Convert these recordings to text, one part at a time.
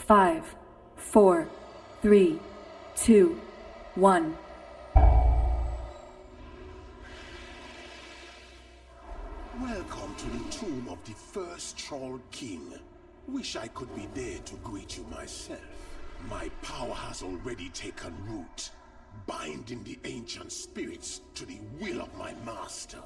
5, 4, 3, 2, 1. Welcome to the tomb of the first Troll King. Wish I could be there to greet you myself. My power has already taken root, binding the ancient spirits to the will of my master.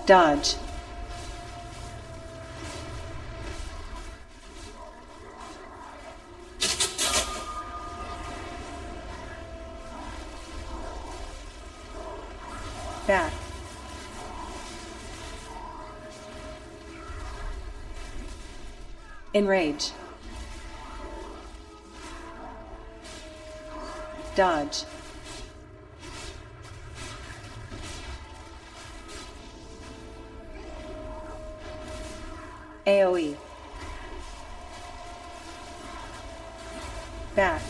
Dodge. Back. Enrage. Dodge. AoE. Back.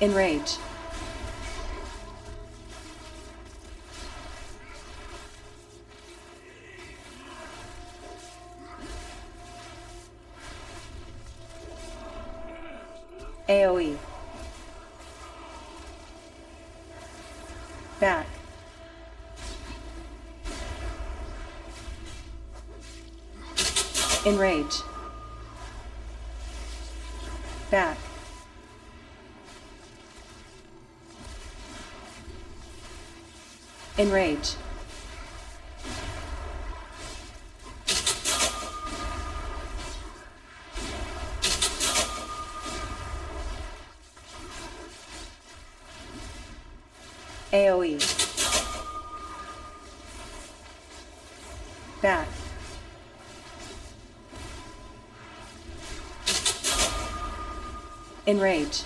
Enrage. AoE. Back. Enrage. Back. Enrage. AoE. Back. Enrage.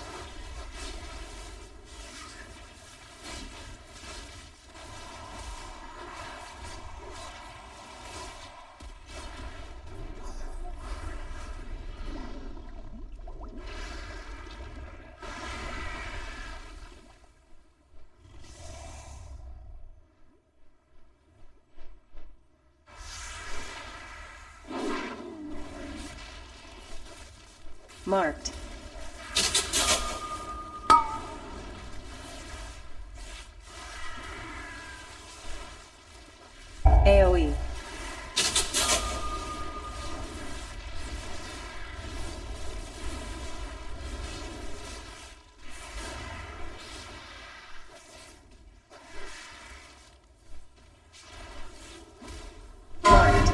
Marked. AoE. Marked.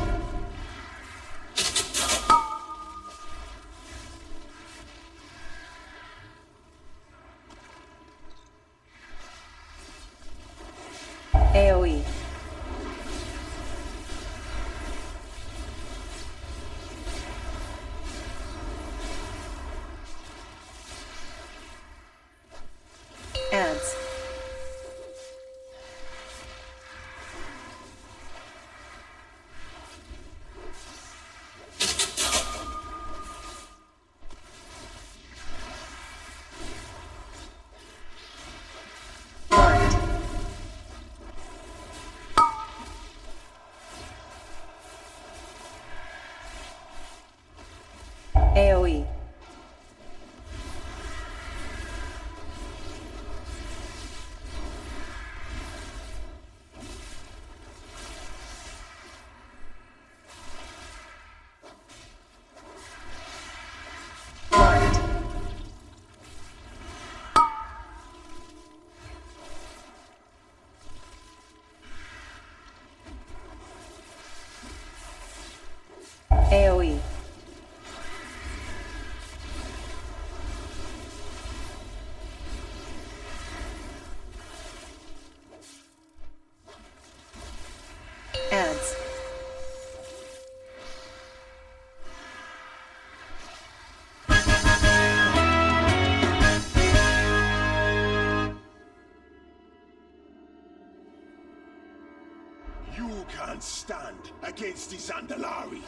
can't stand against the Zandalari.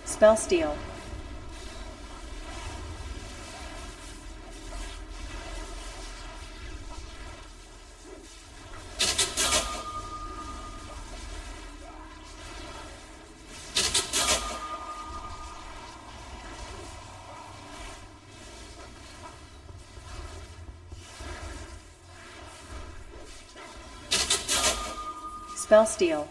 Spell steal. Spell steal.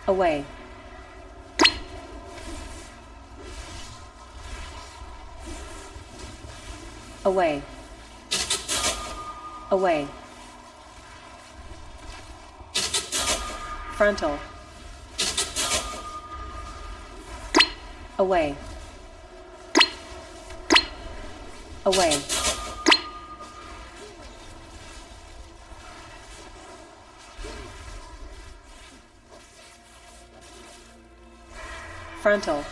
Away. Away. Away. Frontal. Away. Away. Frontal.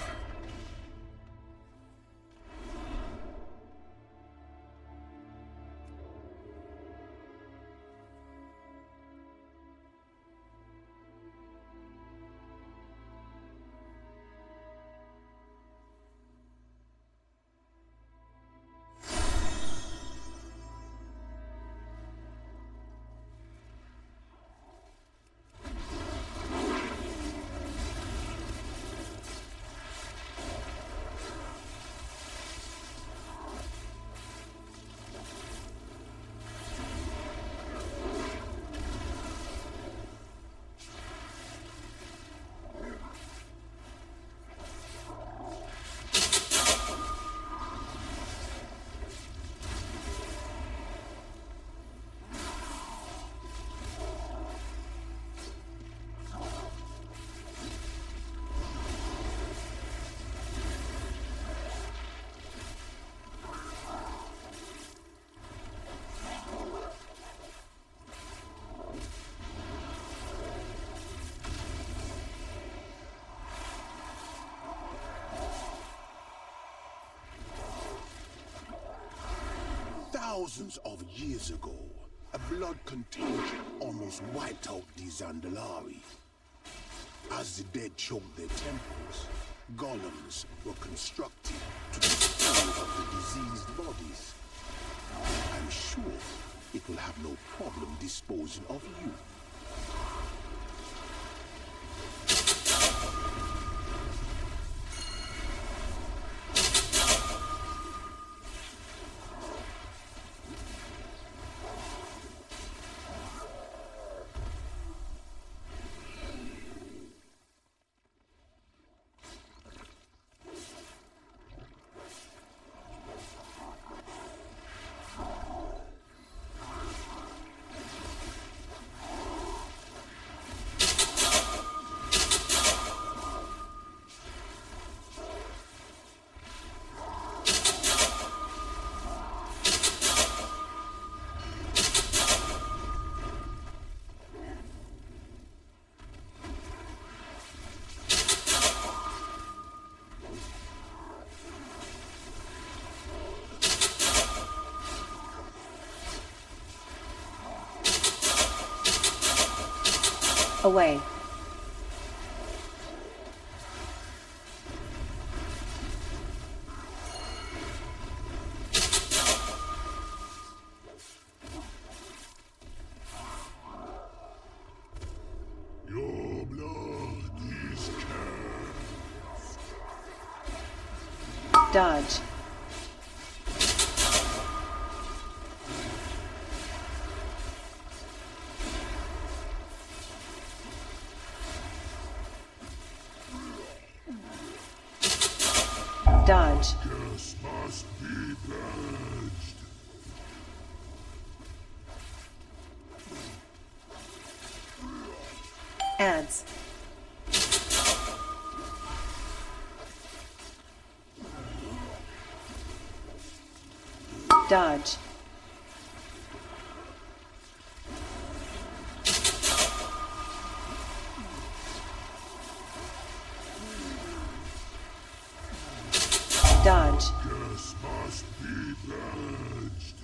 Thousands of years ago, a blood contagion almost wiped out the Zandalari. As the dead choked their temples, golems were constructed to dispose of the diseased bodies. I'm sure it will have no problem disposing of you. Away. Your blood is Dodge. Dodge. curse must be purged. Ads. Dodge. Dodge. Curse must be purged.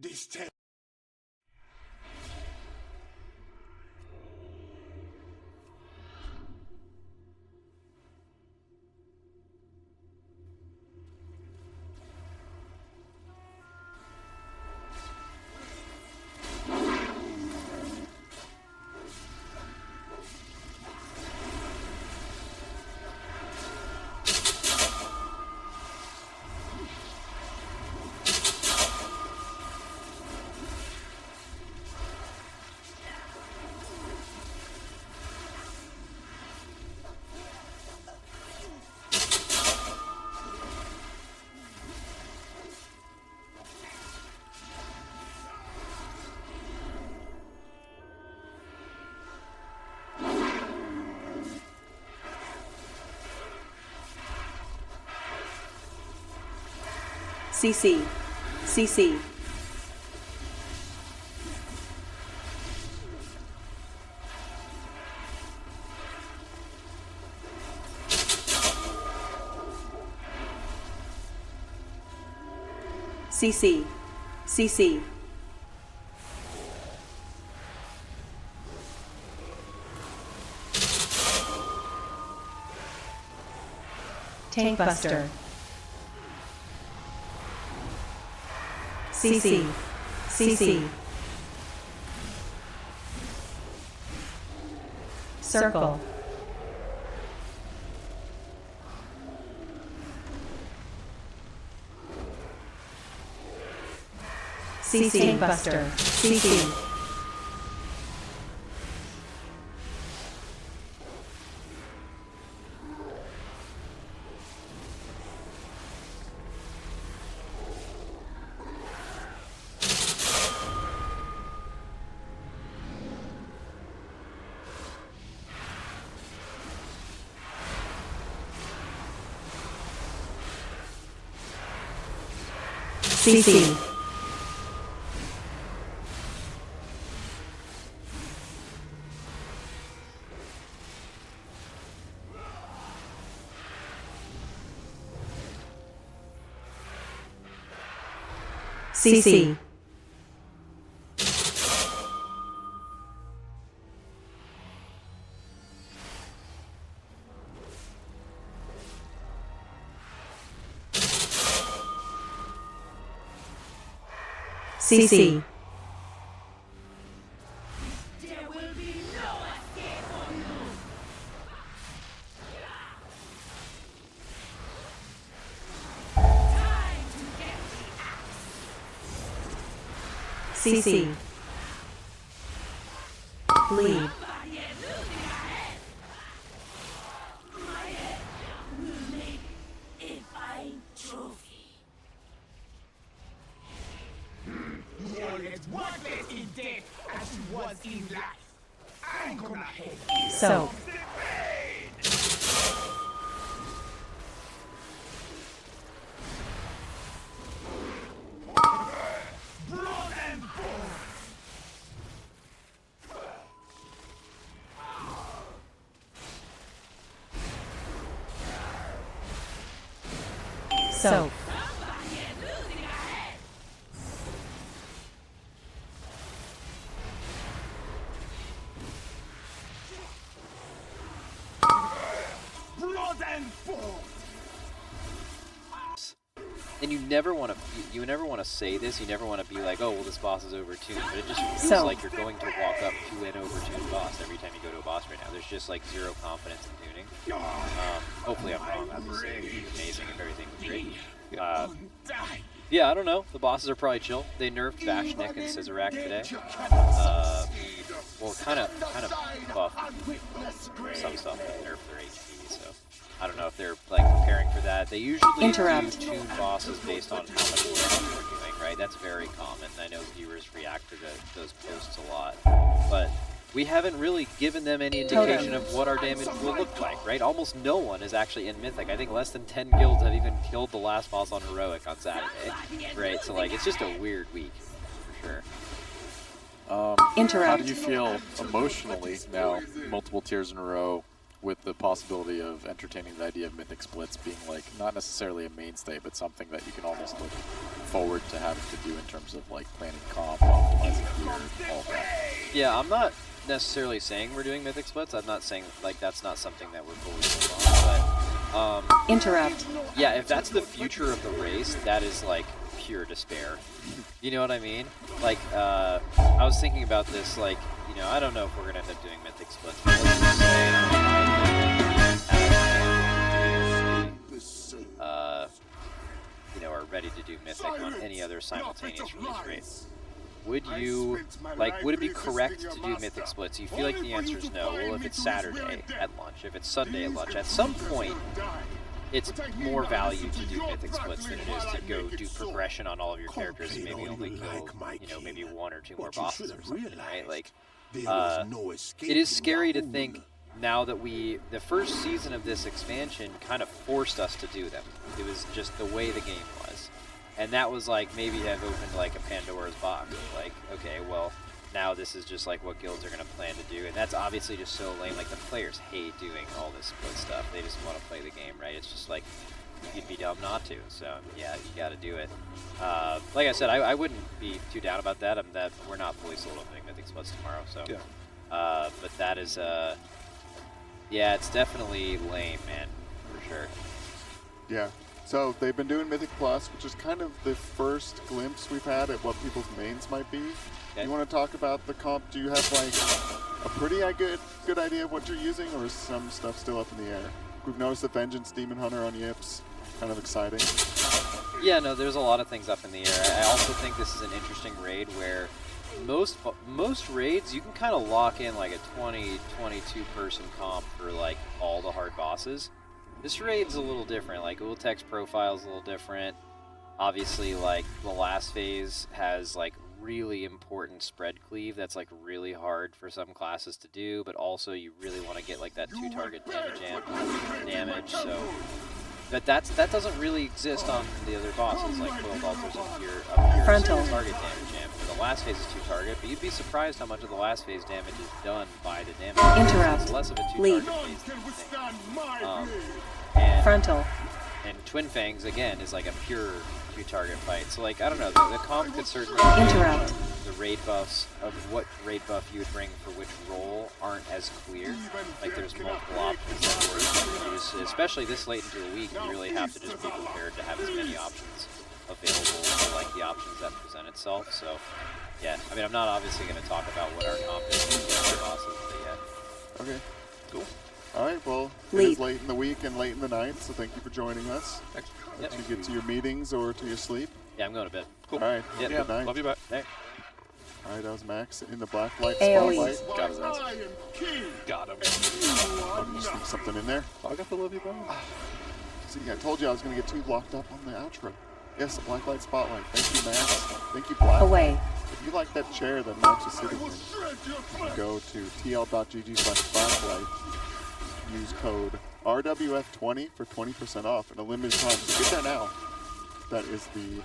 This time. CC. CC. CC. CC. Tank Buster. CC. CC. Circle. CC. Tank Buster. CC. CC. CC. CC. There will be no escape for you. Time to get the axe. CC. Bleed. Somebody is losing a head. My head will make a fine trophy. You're as worthless in death as you was in life. I'm gonna help you. So. Blood and bone. So. Somebody is losing a head. Blood and bone. And you never want to say this. You never want to be like, oh well, this boss is overtuned. But it just feels So. like you're going to walk up to an overtuned boss every time you go to a boss right now. There's just like zero confidence in tuning. Hopefully I'm wrong. Obviously, it was amazing if everything was great. Yeah, I don't know. The bosses are probably chill. They nerfed Vashnik and Scissorak today. Well, kind of buffed some stuff and nerfed their HP. So I don't know if they're like preparing for that. They usually Interrupt. do tune bosses based on how much damage they're doing, right? That's very common. I know viewers react to those posts a lot, but we haven't really given them any indication of what our damage will look like, right? Almost no one is actually in Mythic. I think less than 10 guilds have even killed the last boss on Heroic on Saturday, right? So like, it's just a weird week, for sure. How Interrupt. do you feel emotionally now, multiple tiers in a row, with the possibility of entertaining the idea of Mythic splits being like not necessarily a mainstay, but something that you can almost look forward to having to do in terms of like planning comp, optimizing gear, all that? Yeah, I'm not necessarily saying we're doing Mythic splits. I'm not saying like that's not something that we're fully on, but Interrupt. yeah, if that's the future of the race, that is like pure despair. You know what I mean? Like, I was thinking about this, like, you know, I don't know if we're gonna end up doing Mythic splits, but let's just say, you know, are ready to do Mythic on any other simultaneous release rate. Would you, like, would it be correct to do Mythic splits? You feel like the answer is no. Well, if it's Saturday at lunch, if it's Sunday at lunch, at some point, it's more value to do Mythic splits than it is to go do progression on all of your characters and maybe only kill, you know, maybe one or two more bosses or something, right? Like, it is scary to think now that the first season of this expansion kind of forced us to do them. It was just the way the game was. And that was like maybe have opened like a Pandora's box. Like, okay, well, now this is just like what guilds are going to plan to do. And that's obviously just so lame. Like the players hate doing all this split stuff. They just want to play the game, right? It's just like, you'd be dumb not to. So yeah, you got to do it. Like I said, I wouldn't be too down about that. That we're not fully sold on doing Mythic splits tomorrow. So, yeah. But that is, yeah, it's definitely lame, man, for sure. Yeah. So they've been doing Mythic Plus, which is kind of the first glimpse we've had at what people's mains might be. Okay. You want to talk about the comp? Do you have like a pretty good idea of what you're using, or is some stuff still up in the air? We've noticed the Vengeance Demon Hunter on Yips, kind of exciting. Yeah, no, there's a lot of things up in the air. I also think this is an interesting raid where most raids you can kind of lock in like a 20, 22 person comp for like all the hard bosses. This raid's a little different. Like Ultek's profile's a little different. Obviously, like the last phase has like really important spread cleave that's like really hard for some classes to do, but also you really want to get like that 2 target damage. So that doesn't really exist on the other bosses. Like Coiled Altar's a pure Frontal. target damage amp. The last phase is 2 target, but you'd be surprised how much of the last phase damage is done by the damage. Interrupt. It's less of a 2 Leap. target phase than you think. Frontal. And Twin Fangs, again, is like a pure 2 target fight. So, like, I don't know, the comp could certainly Interrupt. the raid buffs of what raid buff you would bring for which role aren't as clear. Like, there's multiple options that work. Especially this late into the week, you really have to just be prepared to have as many options available for, like, the options that present itself. So, yeah, I mean, I'm not obviously going to talk about what our comp is for the other bosses, but yeah. Okay, cool. All right, well, it Leap. is late in the week and late in the night, so thank you for joining us. Yep. You get to your meetings or to your sleep. Yeah, I'm going to bed. All right, Yep. good night. Love you back. Hey. All right, that was Max in the Blacklight AoE. Spotlight. Got his ass. Got him. Oh, you sneak something in there. I got the love you back. See, I told you I was going to get too locked up on the outro. Yes, the Blacklight Spotlight. Thank you, Max. Thank you, Black. Away. If you like that chair that Max is sitting in, you can go to tl.gg/blacklight. Use code RWF20 for 20% off in a limited time. So get there now. That is the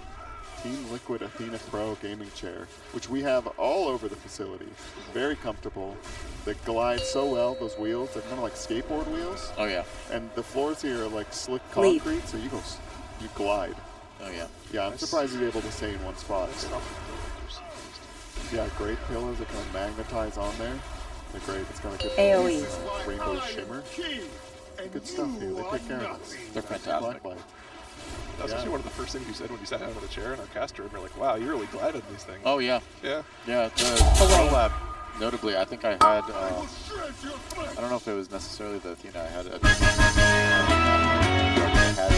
Team Liquid Athena Pro gaming chair, which we have all over the facility. Very comfortable. They glide so well, those wheels. They're kind of like skateboard wheels. Oh yeah. And the floors here are like slick Leap. concrete, so you glide. Oh yeah. Yeah, I'm surprised you're able to stay in one spot. Yeah, great pillows that kind of magnetize on there. They're great. It's got a good AoE. rainbow shimmer. Good stuff here. They take care of us. They're fantastic. Blacklight. That was actually one of the first things you said when you sat down in the chair in our caster room. You're like, wow, you really glided these things. Oh yeah. Yeah. Yeah. The Pro Lab. Notably, I think I had. I don't know if it was necessarily the Athena. I had. I had